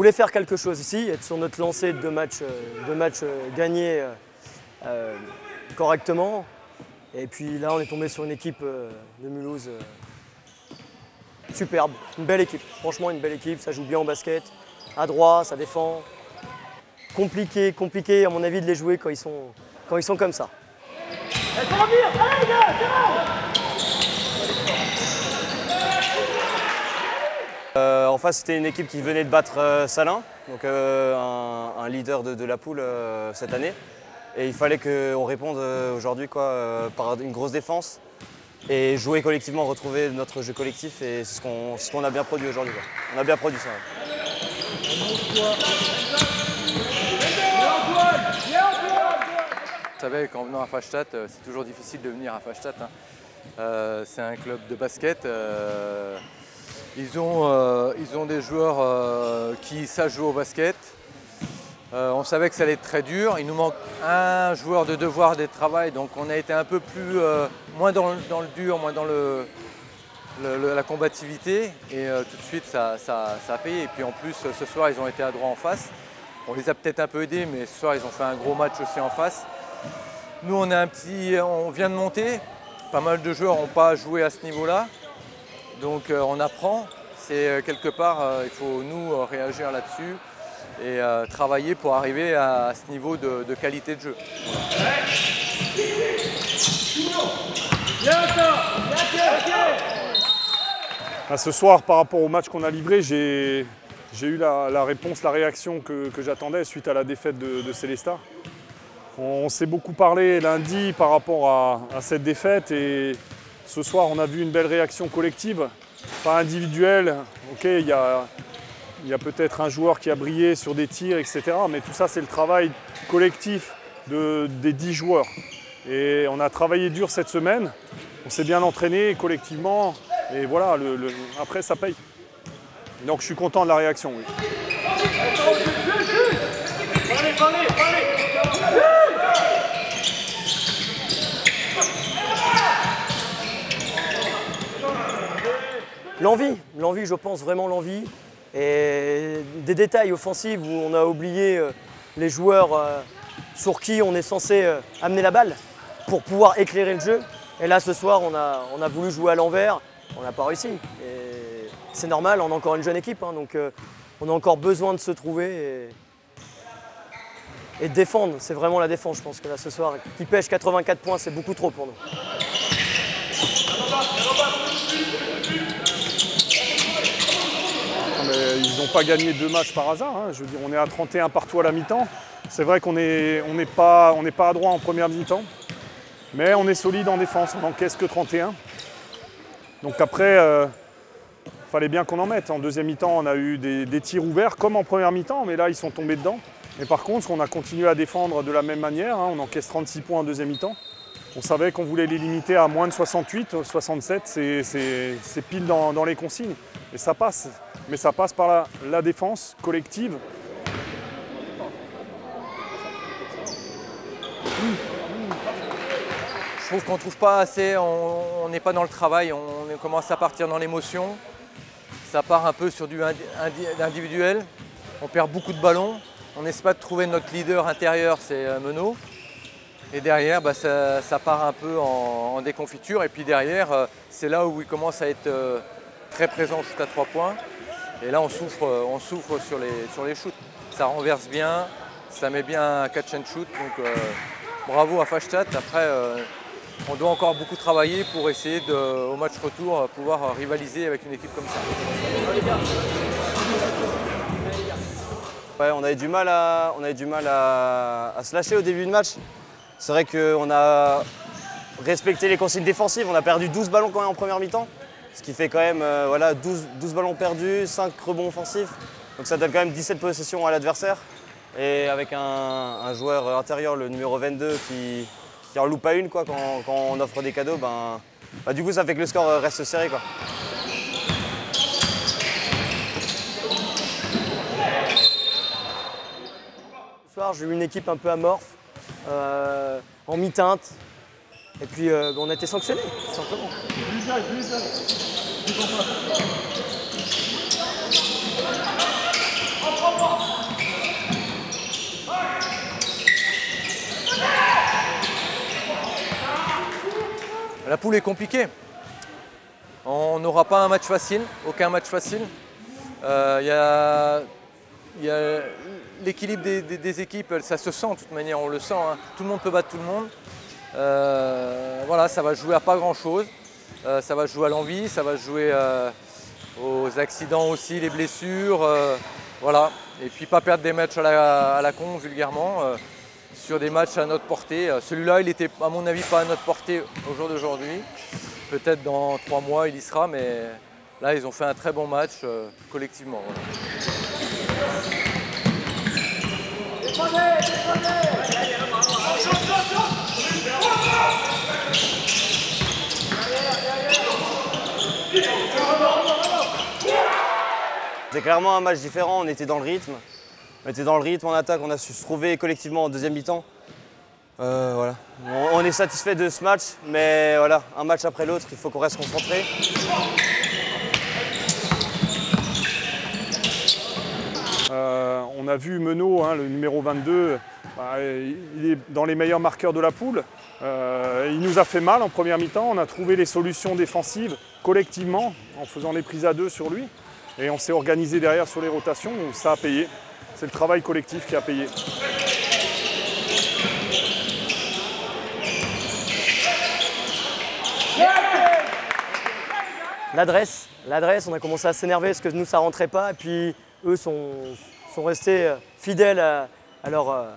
voulait faire quelque chose ici, être sur notre lancée de deux matchs gagnés correctement. Et puis là, on est tombé sur une équipe de Mulhouse superbe, une belle équipe. Franchement, une belle équipe, ça joue bien au basket, à droit, ça défend. Compliqué à mon avis de les jouer quand ils sont comme ça. En face, c'était une équipe qui venait de battre Salins, donc un leader de la poule cette année. Et il fallait qu'on réponde aujourd'hui par une grosse défense et jouer collectivement, retrouver notre jeu collectif. Et c'est ce qu'on a bien produit aujourd'hui. On a bien produit ça. Vous savez qu'en venant à Fastad, c'est toujours difficile de venir à Fastad. C'est un club de basket. Ils ont des joueurs qui savent jouer au basket. On savait que ça allait être très dur. Il nous manque un joueur de devoir et de travail, donc on a été un peu plus moins dans le dur, moins dans la combativité. Et tout de suite, ça a payé. Et puis en plus, ce soir, ils ont été adroits en face. On les a peut-être un peu aidés, mais ce soir, ils ont fait un gros match aussi en face. Nous, on vient de monter. Pas mal de joueurs n'ont pas joué à ce niveau-là. Donc on apprend. C'est quelque part, il faut nous réagir là-dessus et travailler pour arriver à ce niveau de qualité de jeu. Ce soir, par rapport au match qu'on a livré, j'ai eu la réponse, la réaction que j'attendais suite à la défaite de Célestat. On s'est beaucoup parlé lundi par rapport à cette défaite et ce soir on a vu une belle réaction collective, pas individuelle. Ok, il y a peut-être un joueur qui a brillé sur des tirs, etc. Mais tout ça c'est le travail collectif des 10 joueurs. Et on a travaillé dur cette semaine, on s'est bien entraîné collectivement et voilà, après ça paye. Donc je suis content de la réaction. Oui. L'envie, je pense vraiment l'envie. Et des détails offensifs où on a oublié les joueurs sur qui on est censé amener la balle pour pouvoir éclairer le jeu. Et là ce soir on a voulu jouer à l'envers, on n'a pas réussi. Et c'est normal, on a encore une jeune équipe, hein, donc on a encore besoin de se trouver et de défendre. C'est vraiment la défense, je pense que là ce soir, qui pêche 84 points, c'est beaucoup trop pour nous. Ils n'ont pas gagné 2 matchs par hasard. Hein. Je veux dire, on est à 31 partout à la mi-temps. C'est vrai qu'on n'est pas adroit en première mi-temps, mais on est solide en défense. On n'encaisse que 31. Donc après, il fallait bien qu'on en mette. En deuxième mi-temps, on a eu des tirs ouverts comme en première mi-temps, mais là, ils sont tombés dedans. Mais par contre, on a continué à défendre de la même manière. Hein. On encaisse 36 points en deuxième mi-temps. On savait qu'on voulait les limiter à moins de 68, 67, c'est pile dans les consignes. Et ça passe. Mais ça passe par la défense collective. Je trouve qu'on ne trouve pas assez, on n'est pas dans le travail, on commence à partir dans l'émotion. Ça part un peu sur du individuel. On perd beaucoup de ballons. On n'essaie pas de trouver notre leader intérieur, c'est Menot. Et derrière, ça part un peu en déconfiture. Et puis derrière, c'est là où il commence à être très présent au shoot à 3 points. Et là, on souffre sur les shoots. Ça renverse bien, ça met bien un catch and shoot. Donc bravo à Fastad. Après, on doit encore beaucoup travailler pour essayer au match retour pouvoir rivaliser avec une équipe comme ça. Ouais, on avait du mal à se lâcher au début de match. C'est vrai qu'on a respecté les consignes défensives. On a perdu 12 ballons quand même en première mi-temps. Ce qui fait quand même 12 ballons perdus, 5 rebonds offensifs. Donc ça donne quand même 17 possessions à l'adversaire. Et avec un joueur intérieur, le numéro 22, qui en loupe pas une quand on offre des cadeaux, du coup ça fait que le score reste serré. Ce soir, j'ai eu une équipe un peu amorphe, en mi-teinte. Et puis on a été sanctionnés, tout simplement. La poule est compliquée. On n'aura pas un match facile, aucun match facile. Il y a l'équilibre des équipes, ça se sent de toute manière, on le sent. Hein. Tout le monde peut battre tout le monde. Voilà, ça va jouer à pas grand-chose. Ça va jouer à l'envie, ça va jouer aux accidents aussi, les blessures. Voilà. Et puis pas perdre des matchs à la con, vulgairement, sur des matchs à notre portée. Celui-là, il était à mon avis pas à notre portée au jour d'aujourd'hui. Peut-être dans 3 mois, il y sera, mais là, ils ont fait un très bon match collectivement. Voilà. C'est clairement un match différent, on était dans le rythme. On était dans le rythme en attaque, on a su se trouver collectivement en deuxième mi-temps. Voilà. On est satisfait de ce match, mais voilà, un match après l'autre, il faut qu'on reste concentré. On a vu Menot, hein, le numéro 22, il est dans les meilleurs marqueurs de la poule. Il nous a fait mal en première mi-temps, on a trouvé les solutions défensives collectivement en faisant les prises à 2 sur lui. Et on s'est organisé derrière sur les rotations, donc ça a payé. C'est le travail collectif qui a payé. L'adresse, on a commencé à s'énerver parce que nous ça rentrait pas et puis eux sont restés fidèles à leur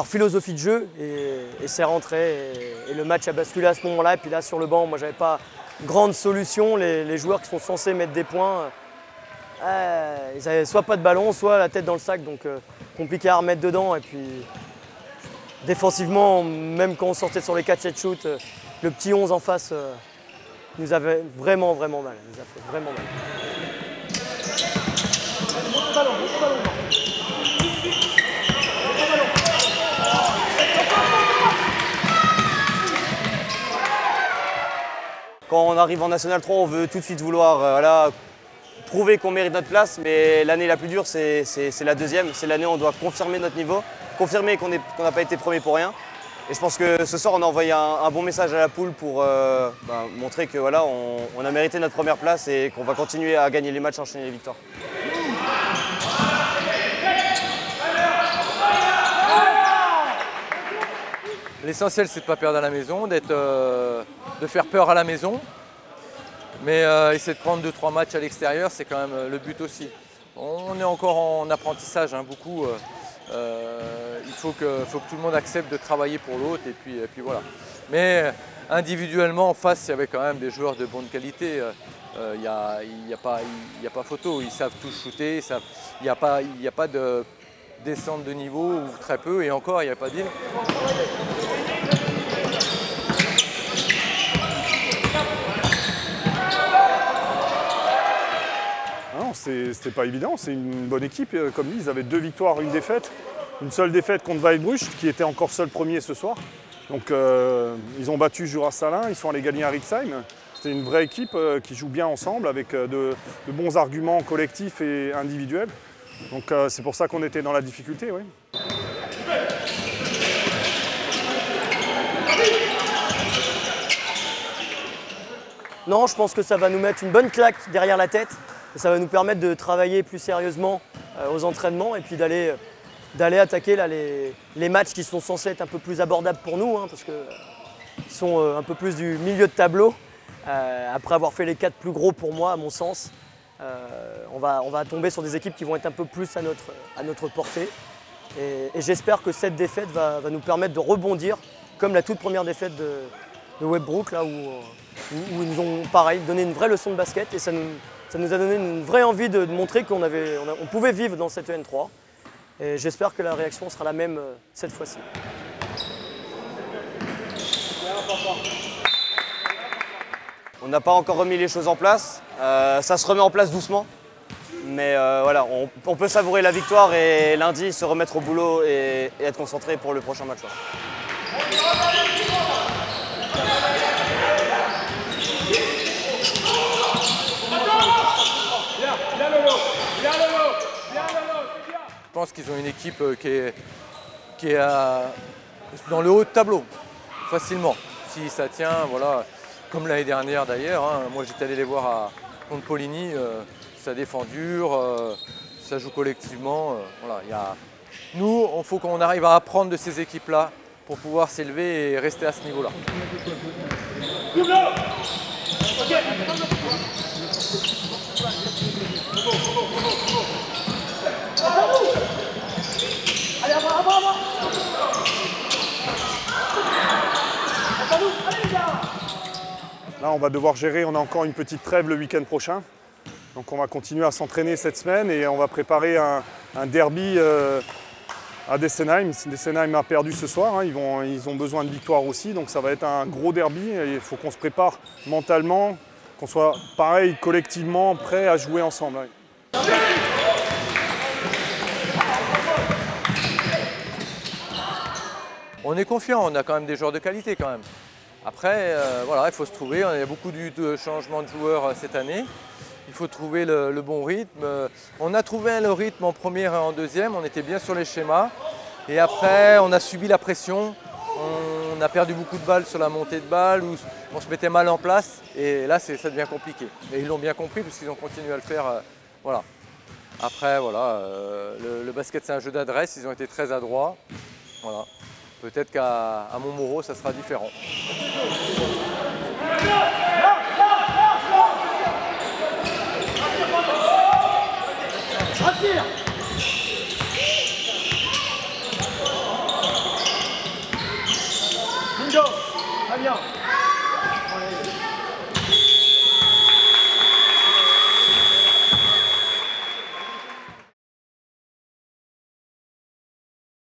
philosophie de jeu et c'est rentré et le match a basculé à ce moment-là et puis là sur le banc moi j'avais pas grande solution, les joueurs qui sont censés mettre des points ils avaient soit pas de ballon soit la tête dans le sac donc compliqué à remettre dedans et puis défensivement même quand on sortait sur les catch and shoot le petit 11 en face nous avait vraiment mal, nous a fait vraiment mal. Quand on arrive en National 3, on veut tout de suite vouloir voilà, prouver qu'on mérite notre place, mais l'année la plus dure, c'est la deuxième. C'est l'année où on doit confirmer notre niveau, confirmer qu'on n'a pas été premier pour rien. Et je pense que ce soir, on a envoyé un bon message à la poule pour montrer que voilà, on a mérité notre première place et qu'on va continuer à gagner les matchs, enchaîner les victoires. L'essentiel, c'est de ne pas perdre à la maison, de faire peur à la maison. Mais essayer de prendre 2-3 matchs à l'extérieur, c'est quand même le but aussi. On est encore en apprentissage, hein, beaucoup. Il faut que tout le monde accepte de travailler pour l'autre et puis voilà. Mais individuellement, en face, il y avait quand même des joueurs de bonne qualité. Il n'y a pas photo, ils savent tous shooter, il n'y a pas de descente de niveau ou très peu et encore, il n'y a pas d'île. C'était pas évident, c'est une bonne équipe. Comme dit, ils avaient 2 victoires, 1 défaite. Une seule défaite contre Weilbruch, qui était encore seul premier ce soir. Donc ils ont battu Jura Salin, ils sont allés gagner à Rixheim. C'était une vraie équipe qui joue bien ensemble avec de bons arguments collectifs et individuels. Donc c'est pour ça qu'on était dans la difficulté, oui. Non, je pense que ça va nous mettre une bonne claque derrière la tête. Et ça va nous permettre de travailler plus sérieusement aux entraînements et puis d'aller attaquer là, les matchs qui sont censés être un peu plus abordables pour nous, hein, parce qu'ils sont un peu plus du milieu de tableau. Après avoir fait les 4 plus gros pour moi, à mon sens, on va tomber sur des équipes qui vont être un peu plus à notre portée. Et j'espère que cette défaite va nous permettre de rebondir, comme la toute première défaite de Webbrook, là, où ils nous ont pareil, donné une vraie leçon de basket. Et ça nous a donné une vraie envie de montrer qu'on pouvait vivre dans cette EN3. Et j'espère que la réaction sera la même cette fois-ci. On n'a pas encore remis les choses en place. Ça se remet en place doucement. Mais voilà, on peut savourer la victoire et lundi se remettre au boulot et être concentré pour le prochain match. Je pense qu'ils ont une équipe qui est dans le haut de tableau, facilement. si ça tient, voilà, comme l'année dernière d'ailleurs, hein. Moi j'étais allé les voir contre Poligny, ça défend dur, ça joue collectivement. Voilà, nous, il faut qu'on arrive à apprendre de ces équipes-là pour pouvoir s'élever et rester à ce niveau-là. Là, on va devoir gérer, on a encore une petite trêve le week-end prochain. Donc on va continuer à s'entraîner cette semaine et on va préparer un derby à Dessenheim. Dessenheim a perdu ce soir, hein. Ils ont besoin de victoire aussi, donc ça va être un gros derby. Et il faut qu'on se prépare mentalement, qu'on soit pareil, collectivement, prêts à jouer ensemble. On est confiant, on a quand même des joueurs de qualité quand même. Après, voilà, il faut se trouver, il y a beaucoup de changements de joueurs cette année. Il faut trouver le bon rythme. On a trouvé le rythme en première et en deuxième, on était bien sur les schémas. Et après, on a subi la pression, on a perdu beaucoup de balles sur la montée de balles, où on se mettait mal en place. Et là, ça devient compliqué. Et ils l'ont bien compris puisqu'ils ont continué à le faire. Voilà. Après, voilà, le basket, c'est un jeu d'adresse, ils ont été très adroits. Voilà. Peut-être qu'à Montmoreau, ça sera différent.